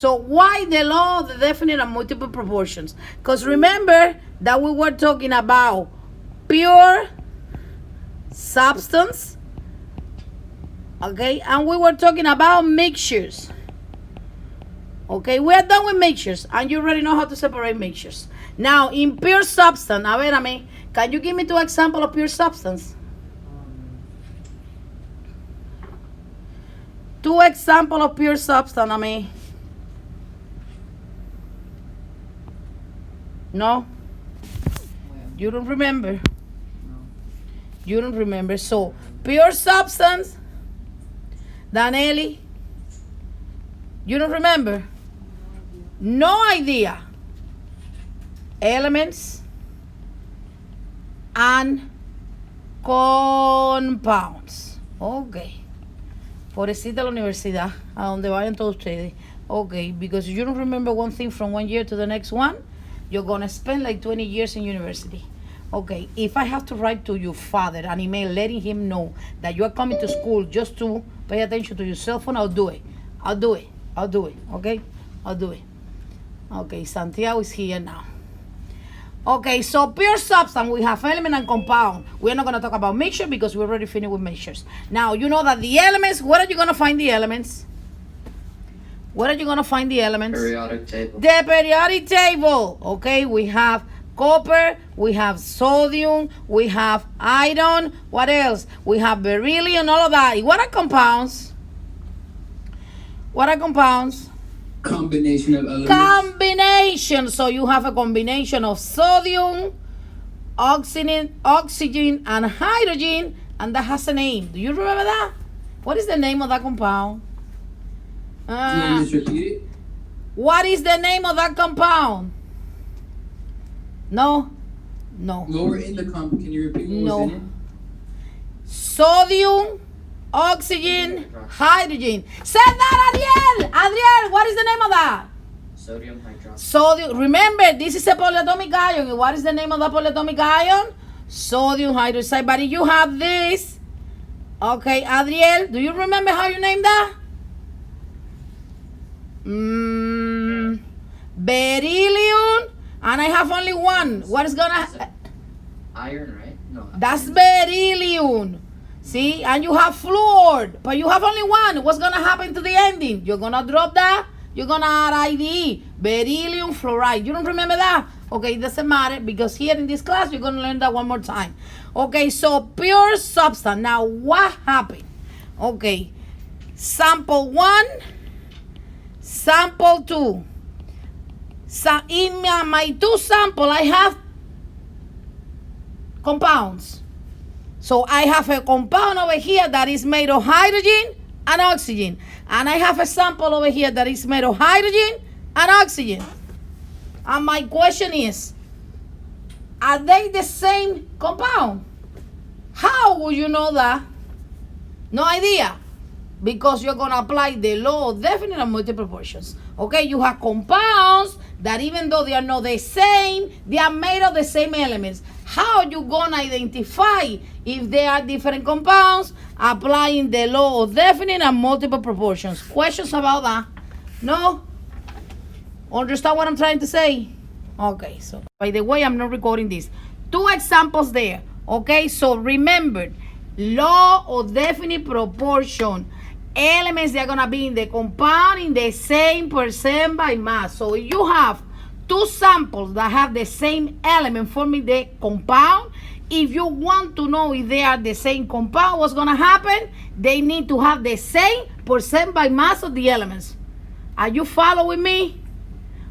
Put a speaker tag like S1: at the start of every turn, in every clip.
S1: So why the law of the definite and multiple proportions? Because remember that we were talking about pure substance, okay, and we were talking about mixtures. Okay, we are done with mixtures, and you already know how to separate mixtures. Now, in pure substance, a ver, can you give me two examples of pure substance? Two examples of pure substance, No? You don't remember? You don't remember. So, pure substance, Danelli, you don't remember? No idea. Elements and compounds. Ok. Pobrecita la universidad, a donde vayan todos ustedes. Ok, because you don't remember one thing from one year to the next one, you're going to spend like 20 years in university. Okay, if I have to write to your father an email letting him know that you are coming to school just to pay attention to your cell phone, I'll do it. I'll do it. I'll do it. Okay? I'll do it. Okay, Santiago is here now. Okay, so pure substance, we have element and compound. We're not going to talk about mixture because we already finished with mixtures. Now, you know that the elements, where are you going to find the elements? Where are you going to find the elements?
S2: Periodic table.
S1: The periodic table. Okay, we have copper, we have sodium, we have iron. What else? We have beryllium, all of that. What are compounds? What are compounds?
S2: Combination of elements.
S1: Combination. So you have a combination of sodium, oxygen, and hydrogen, and that has a name. Do you remember that? What is the name of that compound?
S2: Can you just repeat it?
S1: What is the name of that compound? No.
S2: Lower in the can you repeat what was in it?
S1: Sodium, oxygen, hydrogen. Say that, Adriel! Adriel, what is the name of that?
S2: Sodium hydroxide.
S1: Sodium. Remember, this is a polyatomic ion. What is the name of the polyatomic ion? Sodium hydroxide. But if you have this, okay, Adriel, do you remember how you named that? Beryllium. And I have only one. What is gonna...
S2: Iron, right? No.
S1: That's beryllium. See? And you have fluoride. But you have only one. What's gonna happen to the ending? You're gonna drop that. You're gonna add IDE. Beryllium fluoride. You don't remember that? Okay, it doesn't matter because here in this class you're gonna learn that one more time. Okay, so pure substance. Now what happened? Okay. Sample 1. Sample 2. So in my two samples, I have compounds. So I have a compound over here that is made of hydrogen and oxygen. And I have a sample over here that is made of hydrogen and oxygen. And my question is, are they the same compound? How would you know that? No idea. Because you're going to apply the law of definite and multiple proportions. Okay, you have compounds that even though they are not the same, they are made of the same elements. How are you going to identify if they are different compounds? Applying the law of definite and multiple proportions. Questions about that? No? Understand what I'm trying to say? Okay, so by the way, I'm not recording this. Two examples there. Okay, so remember, law of definite proportion. Elements, they're going to be in the compound in the same percent by mass. So if you have two samples that have the same element forming the compound, if you want to know if they are the same compound, what's going to happen? They need to have the same percent by mass of the elements. Are you following me?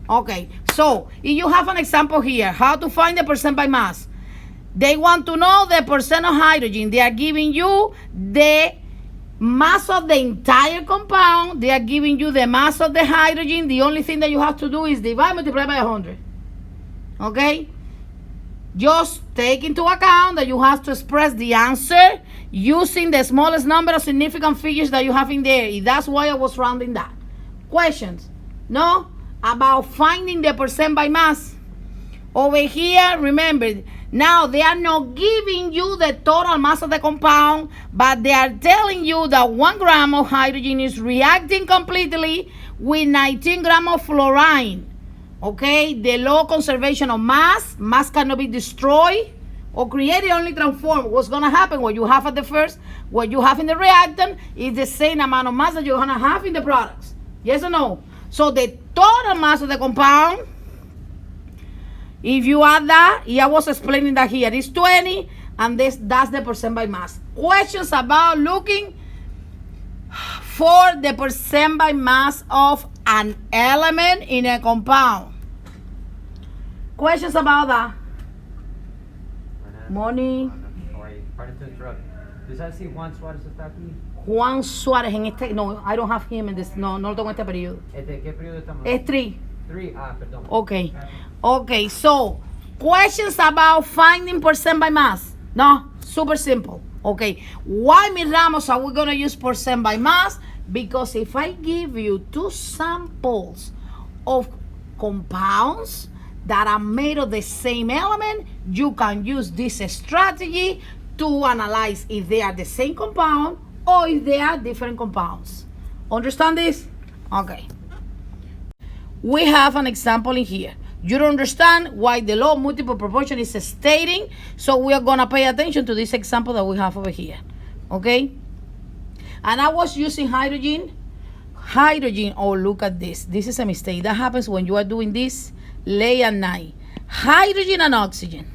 S1: Okay, so if you have an example here, how to find the percent by mass? They want to know the percent of hydrogen. They are giving you the mass of the entire compound. They are giving you the mass of the hydrogen. The only thing that you have to do is divide, multiply by 100. Okay? Just take into account that you have to express the answer using the smallest number of significant figures that you have in there. That's why I was rounding that. Questions? No? About finding the percent by mass. Over here, remember, now they are not giving you the total mass of the compound, but they are telling you that 1 gram of hydrogen is reacting completely with 19 grams of fluorine. Okay, the low conservation of mass cannot be destroyed or created, only transformed. What's gonna happen? What you have at the first, what you have in the reactant is the same amount of mass that you're gonna have in the products. Yes or no? So the total mass of the compound, if you add that, I was explaining that here, is 20, and that's the percent by mass. Questions about looking for the percent by mass of an element in a compound. Questions about that? Morning.
S3: Pardon to interrupt. Does that say Juan Suárez está aquí?
S1: Juan Suárez en este, no, I don't have him in this, no lo tengo en este periodo.
S3: ¿De qué periodo estamos?
S1: Es 3.
S3: 3, perdón.
S1: Okay, so questions about finding percent by mass? No, super simple. Okay, why, Ms. Ramos, are we gonna use percent by mass? Because if I give you 2 samples of compounds that are made of the same element, you can use this strategy to analyze if they are the same compound or if they are different compounds. Understand this? Okay. We have an example in here. You don't understand why the law of multiple proportion is stating, so we are gonna pay attention to this example that we have over here. Okay? And I was using hydrogen. Oh, look at this. This is a mistake. That happens when you are doing this late at night. Hydrogen and oxygen.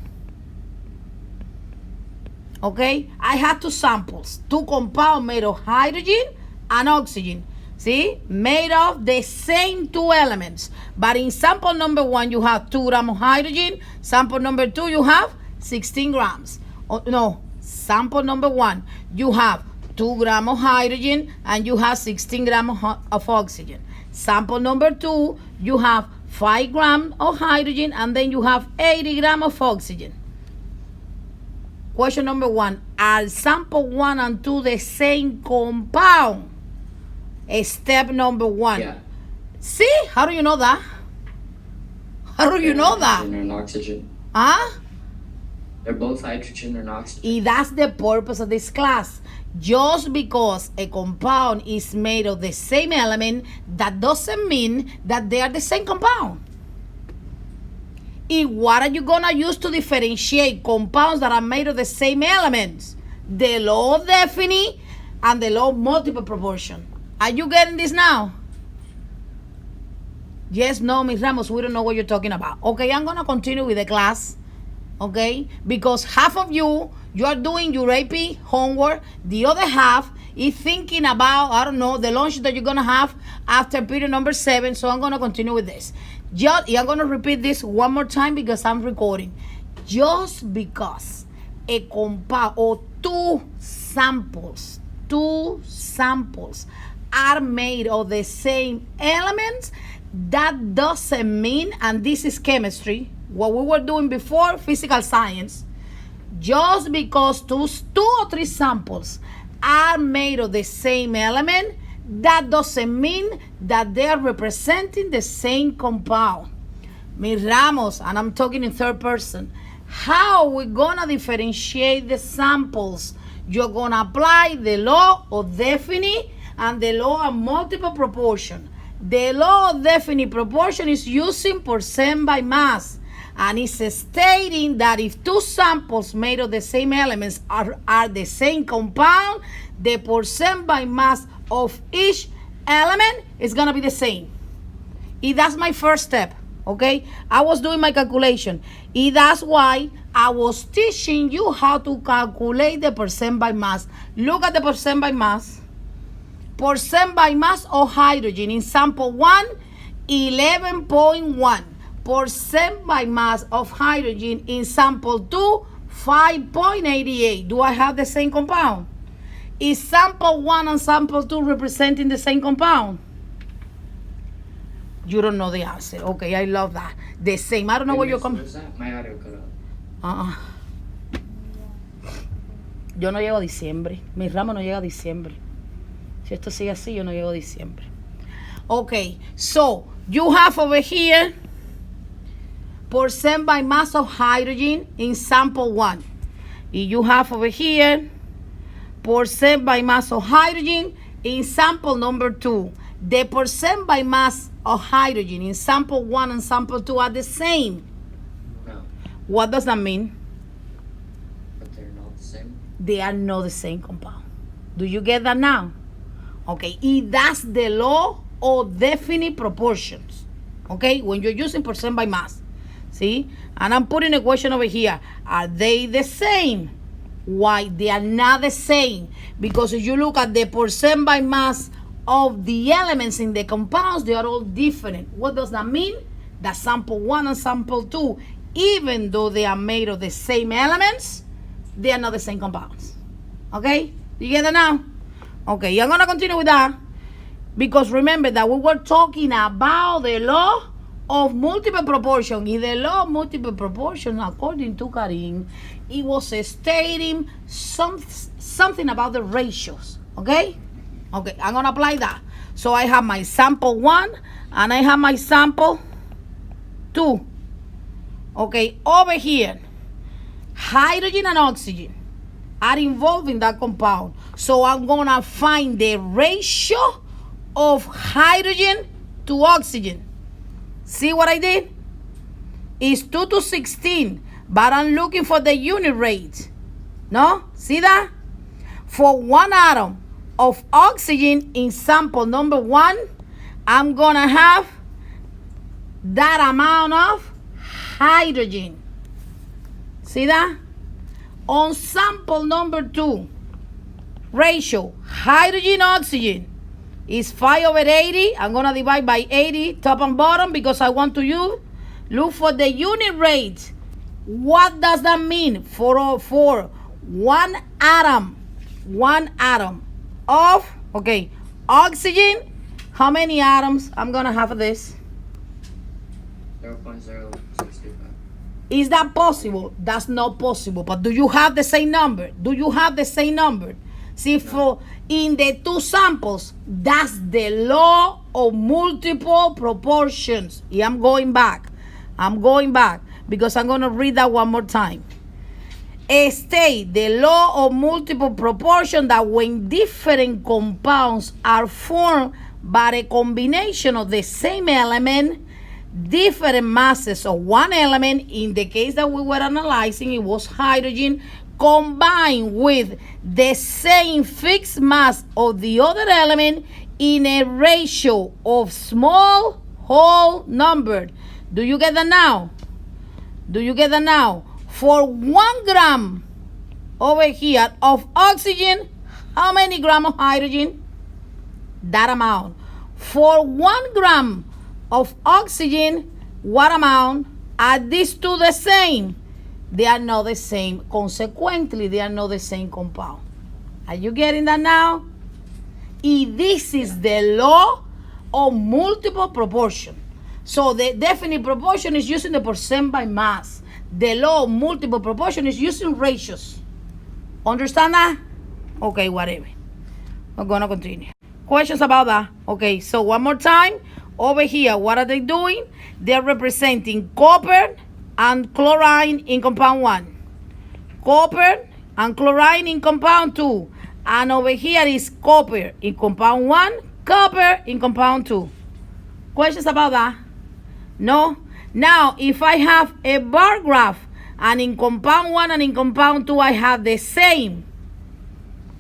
S1: Okay? I had 2 samples. 2 compounds made of hydrogen and oxygen. See? Made of the same 2 elements. But in sample number 1, you have 2 grams of hydrogen. Sample number 2, you have 16 grams. Oh, no, sample number 1, you have 2 grams of hydrogen and you have 16 grams of oxygen. Sample number 2, you have 5 grams of hydrogen and then you have 80 grams of oxygen. Question number 1, are sample 1 and 2 the same compound? Step number 1.
S2: Yeah.
S1: See? How do you know that? How do you know that?
S4: Hydrogen and oxygen.
S1: Huh?
S4: They're both hydrogen and oxygen.
S1: And that's the purpose of this class. Just because a compound is made of the same element, that doesn't mean that they are the same compound. And what are you gonna use to differentiate compounds that are made of the same elements? The law of definite and the law of multiple proportion. Are you getting this now? Yes, no, Ms. Ramos, we don't know what you're talking about. Okay, I'm gonna continue with the class. Okay, because half of you are doing your AP homework, the other half is thinking about, I don't know, the lunch that you're gonna have after period number 7. So I'm gonna continue with this. I'm gonna repeat this one more time because I'm recording. Just because a compound or 2 samples are made of the same elements, that doesn't mean, and this is chemistry, what we were doing before, physical science, just because 2 or 3 samples are made of the same element, that doesn't mean that they are representing the same compound. Ms. Ramos, and I'm talking in third person, how are we gonna differentiate the samples? You're gonna apply the law of definite and the law of multiple proportion. The law of definite proportion is using percent by mass. And it's stating that if 2 samples made of the same elements are the same compound, the percent by mass of each element is going to be the same. And that's my first step, okay? I was doing my calculation. And that's why I was teaching you how to calculate the percent by mass. Look at the percent by mass. Percent by mass of hydrogen in sample 1, 11.1. Percent by mass of hydrogen in sample 2, 5.88. Do I have the same compound? Is sample 1 and sample 2 representing the same compound? You don't know the answer. Okay, I love that. The same. I don't know where you're coming.
S4: What's that? My audio cut out.
S1: Yo no llego a diciembre. Mi ramo no llega a diciembre. Si esto sigue así, yo no llego a diciembre. Okay, so you have over here percent by mass of hydrogen in sample 1. And you have over here percent by mass of hydrogen in sample number 2. the percent by mass of hydrogen in sample 1 and sample 2 are the same.
S4: No,
S1: What does that mean?
S4: but they're not the same.
S1: They are not the same compound. Do you get that now? Okay, that's the law of definite proportions. Okay, when you're using percent by mass. See? And I'm putting a question over here. Are they the same? Why? They are not the same. Because if you look at the percent by mass of the elements in the compounds, they are all different. What does that mean? That sample 1 and sample 2, even though they are made of the same elements, they are not the same compounds. Okay? You get that now? Okay, I'm going to continue with that. Because remember that we were talking about the law of multiple proportion. In the law of multiple proportion, according to Karim, it was stating something about the ratios. Okay? Okay, I'm going to apply that. So I have my sample 1 and I have my sample 2. Okay, over here, hydrogen and oxygen are involved in that compound. So I'm going to find the ratio of hydrogen to oxygen. See what I did? It's 2 to 16, but I'm looking for the unit rate. No? See that? For 1 atom of oxygen in sample number 1, I'm going to have that amount of hydrogen. See that? On sample number 2, ratio hydrogen oxygen is 5/80. I'm going to divide by 80 top and bottom because I want to look for the unit rate. What does that mean? For 1 atom of, okay, oxygen, how many atoms I'm going to have of this?
S4: 0.065.
S1: Is that possible? That's not possible. But do you have the same number? Do you have the same number? See, for in the 2 samples, that's the law of multiple proportions. Yeah, I'm going back because I'm going to read that one more time. State the law of multiple proportion that when different compounds are formed by a combination of the same element, different masses of one element, in the case that we were analyzing, it was hydrogen, combined with the same fixed mass of the other element in a ratio of small whole number. Do you get that now? Do you get that now? For 1 gram over here of oxygen, how many grams of hydrogen? That amount. For 1 gram of oxygen, what amount? Are these two the same? They are not the same. Consequently, they are not the same compound. Are you getting that now? This is the law of multiple proportion. So the definite proportion is using the percent by mass. The law of multiple proportion is using ratios. Understand that? Okay, whatever. We're going to continue. Questions about that? Okay, so one more time. Over here, what are they doing? They're representing copper and chlorine in compound 1. Copper and chlorine in compound 2. And over here is copper in compound 1, copper in compound 2. Questions about that? No? Now, if I have a bar graph and in compound 1 and in compound 2 I have the same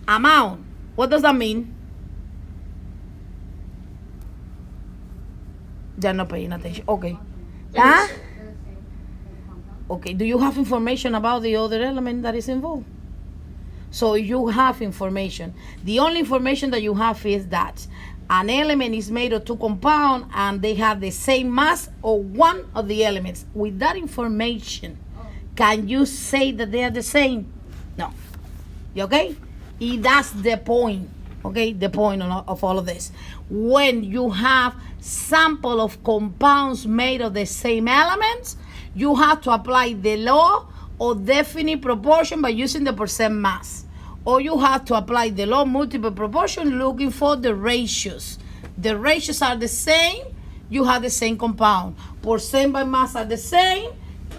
S1: amount, what does that mean? They're not paying attention. Okay. Huh? Okay, do you have information about the other element that is involved? So you have information. The only information that you have is that an element is made of 2 compounds and they have the same mass of one of the elements. With that information, can you say that they are the same? No. You okay? That's the point. Okay, the point of all of this. When you have sample of compounds made of the same elements, you have to apply the law of definite proportion by using the percent mass. Or you have to apply the law of multiple proportion looking for the ratios. The ratios are the same, you have the same compound. Percent by mass are the same,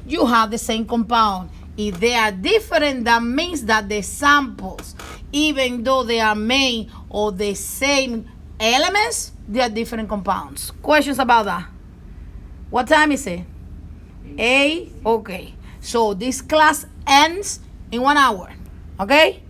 S1: you have the same compound. If they are different, that means that the samples, even though they are made of the same elements, they are different compounds. Questions about that? What time is it? 8. Okay. So this class ends in 1 hour. Okay?